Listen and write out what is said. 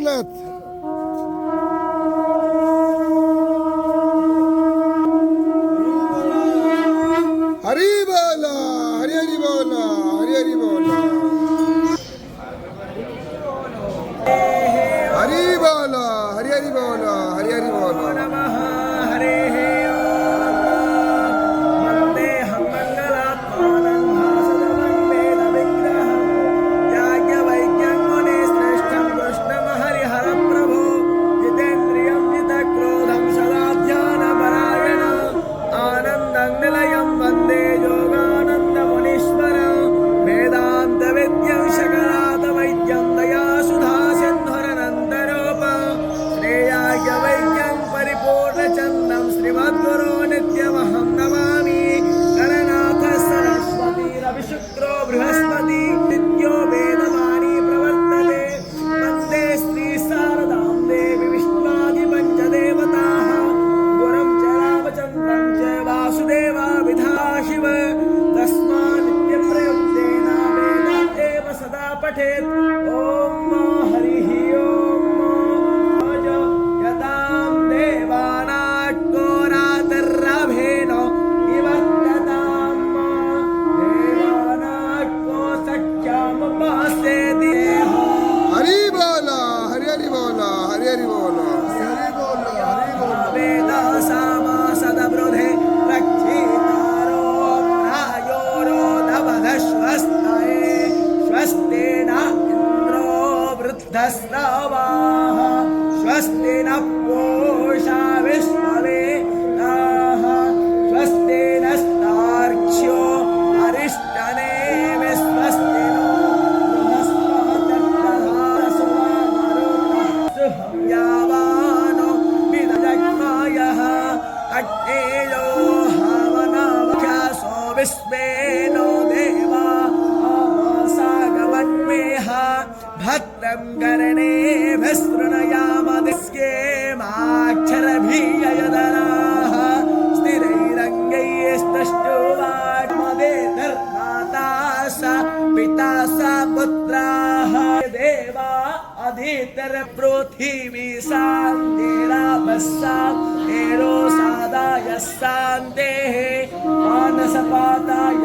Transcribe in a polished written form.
जगन्नाथ। हरि बोला, हरि हरि बोला, हरि हरि बोला, हरि बोला, हरि हरि बोला, हरि हरि बोला। नमः हरे वन्दे मंगलात्मानं भासवतं वेद विग्रहं याज्ञवल्क्यं मुने श्रेष्ठं कृष्णं हरिहरं प्रभो जितेन्द्रियं जितक्रोधं सदा ध्यानपरायणं आनन्दं निलयं वन्दे योगानन्दमुनीश्वरं वेदान्तविद्यं शकलातवैद्यं दयासुधा सिन्धुरनन्दरूपं श्रेयाज्ञवल्क्यं परिपूर्णचन्दं श्रीमद्गुरो नित्यमहं नमामि। गणनाथ सरस्वती रविशुक्रो बृहस्पति नित्यो वेदवाणी प्रवर्तते वन्दे श्रीशारदां देवी विश्वादिपञ्चदेवताः गुरुं च रामचन्द्रं च वासुदेवा विधा शिव तस्मान्नित्यप्रयुक्तेन वेद एव सदा पठेत्। ॐ हरिः ॐ यतां देवानाट्को रातिर्रभेनो निवर्ततां देवानाट्को सख्यामुपासेति। हरि बोला, हरि हरि बोला, हरि हरि बोला, हरि बोला, हरि बोला। वेदा सामासदवृधे रक्षितारो प्रायोरोधवधश्वस्तये स्वस्तेन इन्द्रो वृद्धस्रवाः स्वस्ति न पूषा विश्ववेदाः स्वस्ति नस्तार्क्ष्यो अरिष्टनेमि स्वस्ति नो बृहस्पतिर्दधातु यावानो विदजग्मायः अग्नेयो हवनावख्यासो विश्वेनो देवा आवासागवन्मेह भद्रं कर्णेभिः शृणुयामदिस्येमाक्षरभियदनाः स्थिरैरङ्गैस्तष्टुवाग्मदेतर्माता स पिता स पुत्राः देवा अधीतर्पृथिवी शान्तिरापस्सा एरो सादाय शान्तेः मानसपादाय